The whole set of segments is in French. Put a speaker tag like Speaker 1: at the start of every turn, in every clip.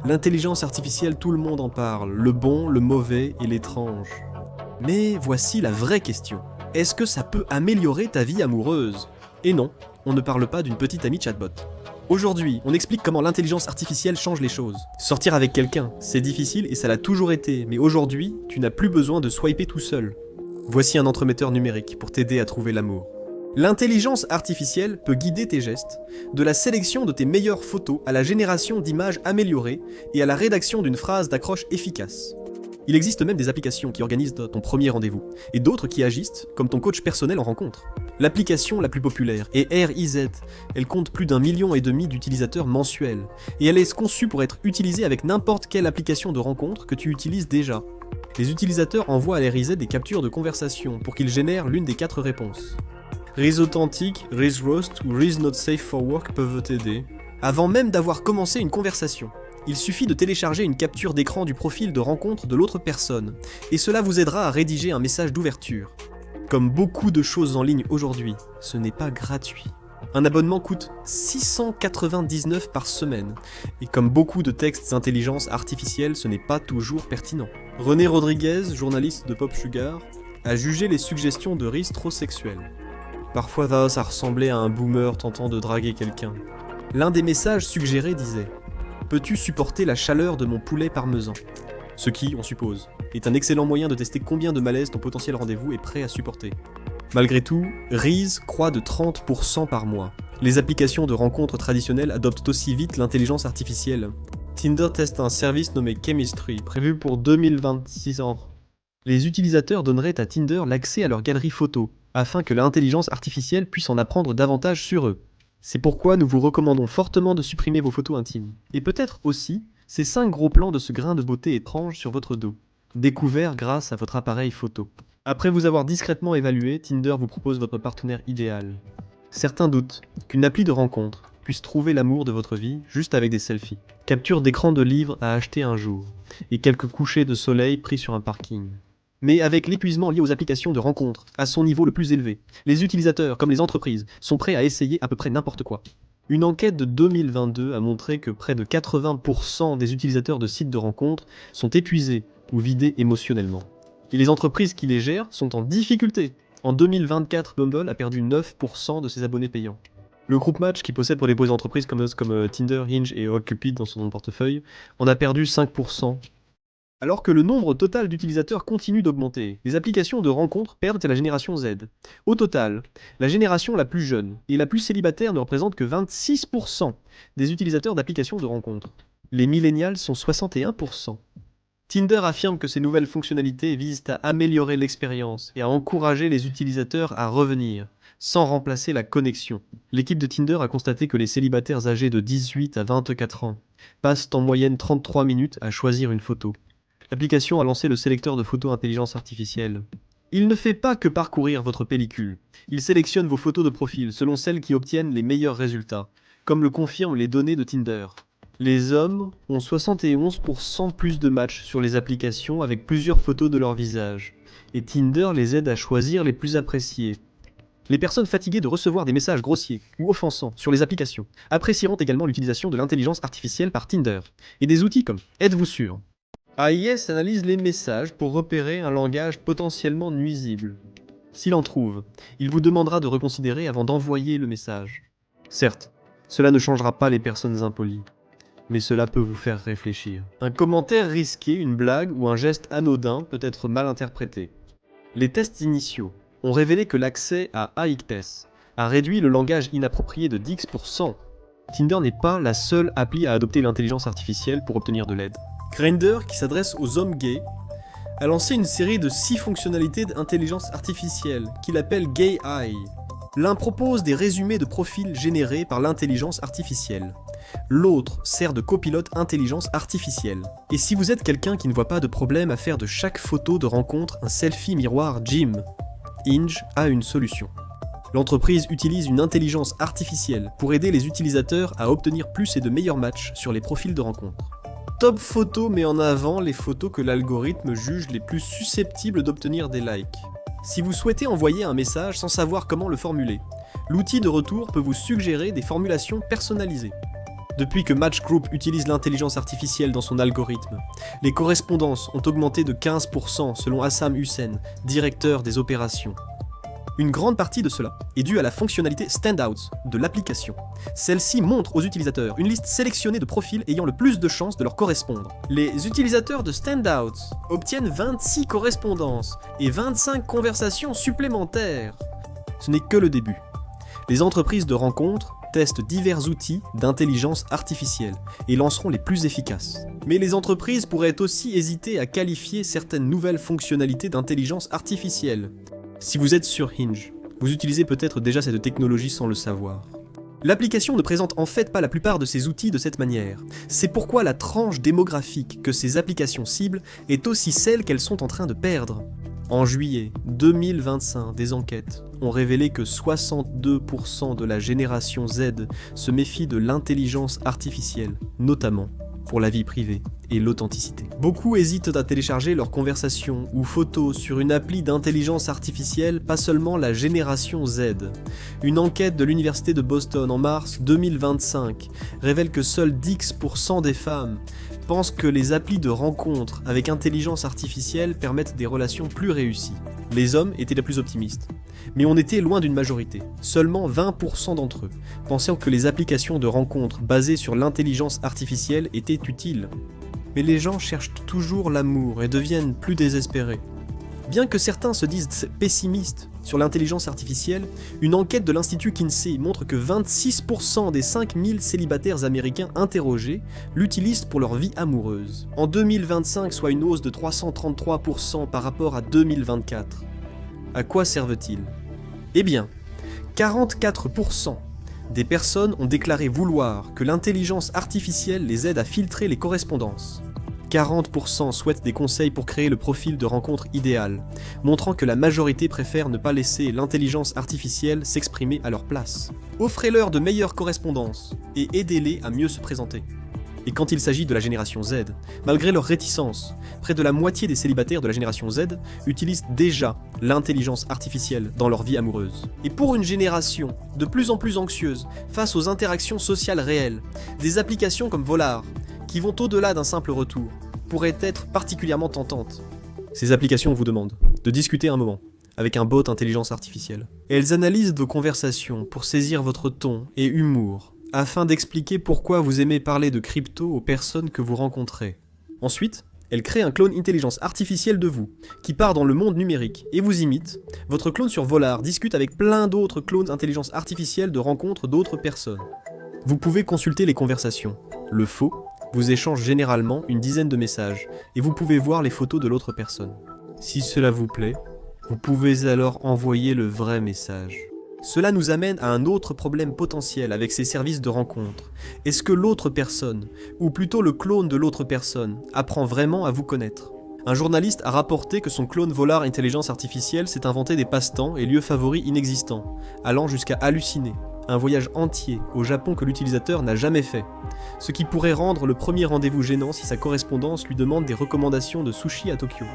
Speaker 1: L'intelligence artificielle, tout le monde en parle, le bon, le mauvais et l'étrange. Mais voici la vraie question. Est-ce que ça peut améliorer ta vie amoureuse? Et non, on ne parle pas d'une petite amie chatbot. Aujourd'hui, on explique comment l'intelligence artificielle change les choses. Sortir avec quelqu'un, c'est difficile et ça l'a toujours été, mais aujourd'hui, tu n'as plus besoin de swiper tout seul. Voici un entremetteur numérique pour t'aider à trouver l'amour. L'intelligence artificielle peut guider tes gestes, de la sélection de tes meilleures photos à la génération d'images améliorées et à la rédaction d'une phrase d'accroche efficace. Il existe même des applications qui organisent ton premier rendez-vous, et d'autres qui agissent comme ton coach personnel en rencontre. L'application la plus populaire est RIZ. Elle compte plus d'1,5 million d'utilisateurs mensuels, et elle est conçue pour être utilisée avec n'importe quelle application de rencontre que tu utilises déjà. Les utilisateurs envoient à RIZ des captures de conversation pour qu'ils génèrent l'une des 4 réponses. Riz authentique, Riz roast ou Riz not safe for work peuvent t'aider. Avant même d'avoir commencé une conversation, il suffit de télécharger une capture d'écran du profil de rencontre de l'autre personne, et cela vous aidera à rédiger un message d'ouverture. Comme beaucoup de choses en ligne aujourd'hui, ce n'est pas gratuit. Un abonnement coûte 699 par semaine, et comme beaucoup de textes d'intelligence artificielle, ce n'est pas toujours pertinent. René Rodriguez, journaliste de Pop Sugar, a jugé les suggestions de Riz trop sexuelles. Parfois ça ressemblait à un boomer tentant de draguer quelqu'un. L'un des messages suggérés disait « Peux-tu supporter la chaleur de mon poulet parmesan ?» Ce qui, on suppose, est un excellent moyen de tester combien de malaise ton potentiel rendez-vous est prêt à supporter. Malgré tout, Riz croît de 30% par mois. Les applications de rencontres traditionnelles adoptent aussi vite l'intelligence artificielle. Tinder teste un service nommé Chemistry, prévu pour 2026 ans. Les utilisateurs donneraient à Tinder l'accès à leur galerie photo, afin que l'intelligence artificielle puisse en apprendre davantage sur eux. C'est pourquoi nous vous recommandons fortement de supprimer vos photos intimes. Et peut-être aussi ces 5 gros plans de ce grain de beauté étrange sur votre dos, découverts grâce à votre appareil photo. Après vous avoir discrètement évalué, Tinder vous propose votre partenaire idéal. Certains doutent qu'une appli de rencontre puisse trouver l'amour de votre vie juste avec des selfies. Capture d'écran de livres à acheter un jour, et quelques couchers de soleil pris sur un parking. Mais avec l'épuisement lié aux applications de rencontres, à son niveau le plus élevé, les utilisateurs, comme les entreprises, sont prêts à essayer à peu près n'importe quoi. Une enquête de 2022 a montré que près de 80% des utilisateurs de sites de rencontres sont épuisés ou vidés émotionnellement. Et les entreprises qui les gèrent sont en difficulté. En 2024, Bumble a perdu 9% de ses abonnés payants. Le groupe Match, qui possède pour des grosses entreprises comme Tinder, Hinge et OkCupid dans son portefeuille, en a perdu 5%. Alors que le nombre total d'utilisateurs continue d'augmenter, les applications de rencontres perdent à la génération Z. Au total, la génération la plus jeune et la plus célibataire ne représente que 26% des utilisateurs d'applications de rencontres. Les millennials sont 61%. Tinder affirme que ces nouvelles fonctionnalités visent à améliorer l'expérience et à encourager les utilisateurs à revenir, sans remplacer la connexion. L'équipe de Tinder a constaté que les célibataires âgés de 18 à 24 ans passent en moyenne 33 minutes à choisir une photo. L'application a lancé le sélecteur de photos intelligence artificielle. Il ne fait pas que parcourir votre pellicule. Il sélectionne vos photos de profil selon celles qui obtiennent les meilleurs résultats, comme le confirment les données de Tinder. Les hommes ont 71% plus de matchs sur les applications avec plusieurs photos de leur visage, et Tinder les aide à choisir les plus appréciées. Les personnes fatiguées de recevoir des messages grossiers ou offensants sur les applications apprécieront également l'utilisation de l'intelligence artificielle par Tinder, et des outils comme Êtes-vous sûr ? AIS analyse les messages pour repérer un langage potentiellement nuisible. S'il en trouve, il vous demandera de reconsidérer avant d'envoyer le message. Certes, cela ne changera pas les personnes impolies, mais cela peut vous faire réfléchir. Un commentaire risqué, une blague ou un geste anodin peut être mal interprété. Les tests initiaux ont révélé que l'accès à AIS a réduit le langage inapproprié de 10%. Tinder n'est pas la seule appli à adopter l'intelligence artificielle pour obtenir de l'aide. Grindr, qui s'adresse aux hommes gays, a lancé une série de 6 fonctionnalités d'intelligence artificielle qu'il appelle Gay Eye. L'un propose des résumés de profils générés par l'intelligence artificielle. L'autre sert de copilote intelligence artificielle. Et si vous êtes quelqu'un qui ne voit pas de problème à faire de chaque photo de rencontre un selfie miroir Jim, Hinge a une solution. L'entreprise utilise une intelligence artificielle pour aider les utilisateurs à obtenir plus et de meilleurs matchs sur les profils de rencontre. Top Photo met en avant les photos que l'algorithme juge les plus susceptibles d'obtenir des likes. Si vous souhaitez envoyer un message sans savoir comment le formuler, l'outil de retour peut vous suggérer des formulations personnalisées. Depuis que Match Group utilise l'intelligence artificielle dans son algorithme, les correspondances ont augmenté de 15% selon Assam Hussain, directeur des opérations. Une grande partie de cela est due à la fonctionnalité Standouts de l'application. Celle-ci montre aux utilisateurs une liste sélectionnée de profils ayant le plus de chances de leur correspondre. Les utilisateurs de Standouts obtiennent 26 correspondances et 25 conversations supplémentaires. Ce n'est que le début. Les entreprises de rencontres testent divers outils d'intelligence artificielle et lanceront les plus efficaces. Mais les entreprises pourraient aussi hésiter à qualifier certaines nouvelles fonctionnalités d'intelligence artificielle. Si vous êtes sur Hinge, vous utilisez peut-être déjà cette technologie sans le savoir. L'application ne présente en fait pas la plupart de ces outils de cette manière. C'est pourquoi la tranche démographique que ces applications ciblent est aussi celle qu'elles sont en train de perdre. En juillet 2025, des enquêtes ont révélé que 62% de la génération Z se méfie de l'intelligence artificielle, notamment pour la vie privée et l'authenticité. Beaucoup hésitent à télécharger leurs conversations ou photos sur une appli d'intelligence artificielle, pas seulement la génération Z. Une enquête de l'université de Boston en mars 2025 révèle que seuls 10% des femmes pensent que les applis de rencontres avec intelligence artificielle permettent des relations plus réussies. Les hommes étaient les plus optimistes. Mais on était loin d'une majorité. Seulement 20% d'entre eux pensaient que les applications de rencontres basées sur l'intelligence artificielle étaient utiles. Mais les gens cherchent toujours l'amour et deviennent plus désespérés. Bien que certains se disent pessimistes sur l'intelligence artificielle, une enquête de l'Institut Kinsey montre que 26% des 5000 célibataires américains interrogés l'utilisent pour leur vie amoureuse. En 2025, soit une hausse de 333% par rapport à 2024. À quoi servent-ils ? Eh bien, 44% des personnes ont déclaré vouloir que l'intelligence artificielle les aide à filtrer les correspondances. 40% souhaitent des conseils pour créer le profil de rencontre idéal, montrant que la majorité préfère ne pas laisser l'intelligence artificielle s'exprimer à leur place. Offrez-leur de meilleures correspondances et aidez-les à mieux se présenter. Et quand il s'agit de la génération Z, malgré leur réticence, près de la moitié des célibataires de la génération Z utilisent déjà l'intelligence artificielle dans leur vie amoureuse. Et pour une génération de plus en plus anxieuse face aux interactions sociales réelles, des applications comme Volar, qui vont au-delà d'un simple retour, pourraient être particulièrement tentantes. Ces applications vous demandent de discuter un moment avec un bot intelligence artificielle. Et elles analysent vos conversations pour saisir votre ton et humour, afin d'expliquer pourquoi vous aimez parler de crypto aux personnes que vous rencontrez. Ensuite, elle crée un clone intelligence artificielle de vous, qui part dans le monde numérique et vous imite. Votre clone sur Volar discute avec plein d'autres clones intelligence artificielle de rencontres d'autres personnes. Vous pouvez consulter les conversations. Le faux vous échange généralement une dizaine de messages, et vous pouvez voir les photos de l'autre personne. Si cela vous plaît, vous pouvez alors envoyer le vrai message. Cela nous amène à un autre problème potentiel avec ces services de rencontre. Est-ce que l'autre personne, ou plutôt le clone de l'autre personne, apprend vraiment à vous connaître ? Un journaliste a rapporté que son clone Volar Intelligence Artificielle s'est inventé des passe-temps et lieux favoris inexistants, allant jusqu'à halluciner. Un voyage entier au Japon que l'utilisateur n'a jamais fait, ce qui pourrait rendre le premier rendez-vous gênant si sa correspondance lui demande des recommandations de sushi à Tokyo.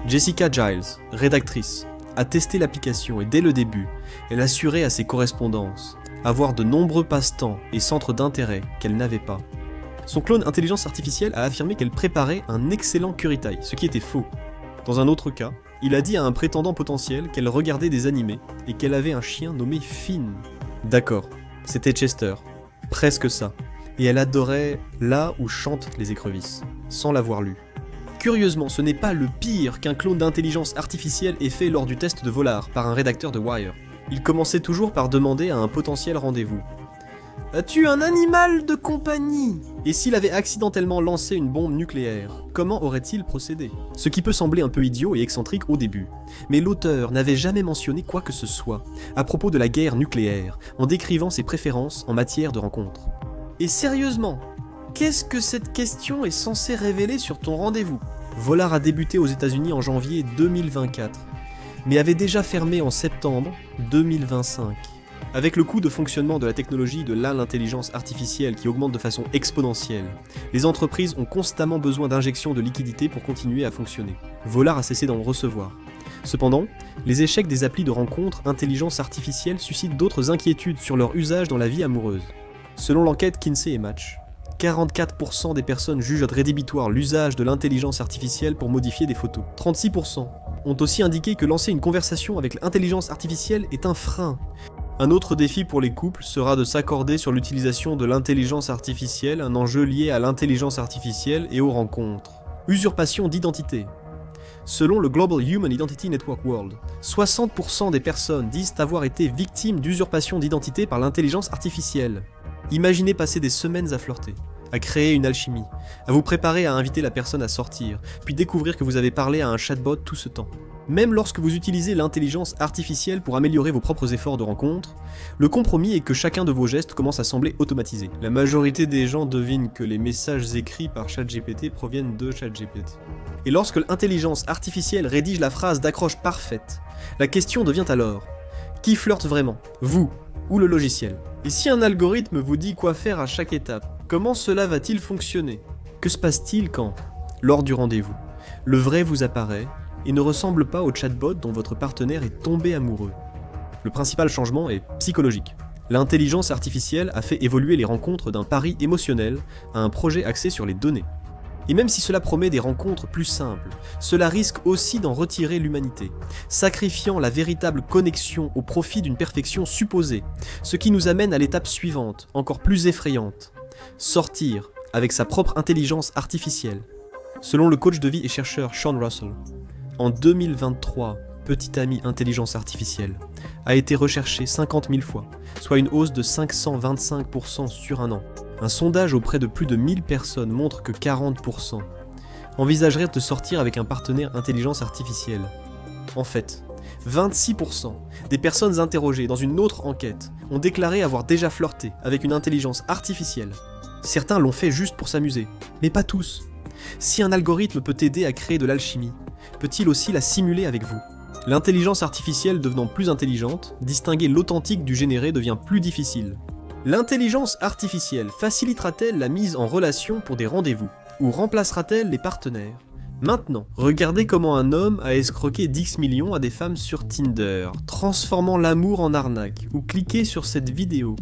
Speaker 1: Jessica Giles, rédactrice, a testé l'application et dès le début, elle assurait à ses correspondances avoir de nombreux passe-temps et centres d'intérêt qu'elle n'avait pas. Son clone intelligence artificielle a affirmé qu'elle préparait un excellent curry-thai, ce qui était faux. Dans un autre cas, il a dit à un prétendant potentiel qu'elle regardait des animés et qu'elle avait un chien nommé Finn. D'accord, c'était Chester, presque ça, et elle adorait là où chantent les écrevisses, sans l'avoir lu. Curieusement, ce n'est pas le pire qu'un clone d'intelligence artificielle ait fait lors du test de Volar par un rédacteur de Wire. Il commençait toujours par demander à un potentiel rendez-vous. « As-tu un animal de compagnie ?» Et s'il avait accidentellement lancé une bombe nucléaire, comment aurait-il procédé ? Ce qui peut sembler un peu idiot et excentrique au début. Mais l'auteur n'avait jamais mentionné quoi que ce soit à propos de la guerre nucléaire, en décrivant ses préférences en matière de rencontres. Et sérieusement, qu'est-ce que cette question est censée révéler sur ton rendez-vous ? Volar a débuté aux États-Unis en janvier 2024, mais avait déjà fermé en septembre 2025. Avec le coût de fonctionnement de la technologie de l'intelligence artificielle qui augmente de façon exponentielle, les entreprises ont constamment besoin d'injections de liquidités pour continuer à fonctionner. Volar a cessé d'en recevoir. Cependant, les échecs des applis de rencontre intelligence artificielle suscitent d'autres inquiétudes sur leur usage dans la vie amoureuse. Selon l'enquête Kinsey et Match, 44% des personnes jugent rédhibitoire l'usage de l'intelligence artificielle pour modifier des photos. 36% ont aussi indiqué que lancer une conversation avec l'intelligence artificielle est un frein. Un autre défi pour les couples sera de s'accorder sur l'utilisation de l'intelligence artificielle, un enjeu lié à l'intelligence artificielle et aux rencontres. Usurpation d'identité. Selon le Global Human Identity Network World, 60% des personnes disent avoir été victimes d'usurpation d'identité par l'intelligence artificielle. Imaginez passer des semaines à flirter, à créer une alchimie, à vous préparer à inviter la personne à sortir, puis découvrir que vous avez parlé à un chatbot tout ce temps. Même lorsque vous utilisez l'intelligence artificielle pour améliorer vos propres efforts de rencontre, le compromis est que chacun de vos gestes commence à sembler automatisé. La majorité des gens devinent que les messages écrits par ChatGPT proviennent de ChatGPT. Et lorsque l'intelligence artificielle rédige la phrase d'accroche parfaite, la question devient alors: qui flirte vraiment, vous ou le logiciel? Et si un algorithme vous dit quoi faire à chaque étape, comment cela va-t-il fonctionner? Que se passe-t-il quand, lors du rendez-vous, le vrai vous apparaît et ne ressemble pas au chatbot dont votre partenaire est tombé amoureux? Le principal changement est psychologique. L'intelligence artificielle a fait évoluer les rencontres d'un pari émotionnel à un projet axé sur les données. Et même si cela promet des rencontres plus simples, cela risque aussi d'en retirer l'humanité, sacrifiant la véritable connexion au profit d'une perfection supposée, ce qui nous amène à l'étape suivante, encore plus effrayante: sortir avec sa propre intelligence artificielle. Selon le coach de vie et chercheur Sean Russell, en 2023, Petit Ami Intelligence Artificielle a été recherché 50 000 fois, soit une hausse de 525% sur un an. Un sondage auprès de plus de 1000 personnes montre que 40% envisageraient de sortir avec un partenaire intelligence artificielle. En fait, 26% des personnes interrogées dans une autre enquête ont déclaré avoir déjà flirté avec une intelligence artificielle. Certains l'ont fait juste pour s'amuser, mais pas tous. Si un algorithme peut t'aider à créer de l'alchimie, peut-il aussi la simuler avec vous? L'intelligence artificielle devenant plus intelligente, distinguer l'authentique du généré devient plus difficile. L'intelligence artificielle facilitera-t-elle la mise en relation pour des rendez-vous? Ou remplacera-t-elle les partenaires? Maintenant, regardez comment un homme a escroqué 10 millions à des femmes sur Tinder, transformant l'amour en arnaque, ou cliquez sur cette vidéo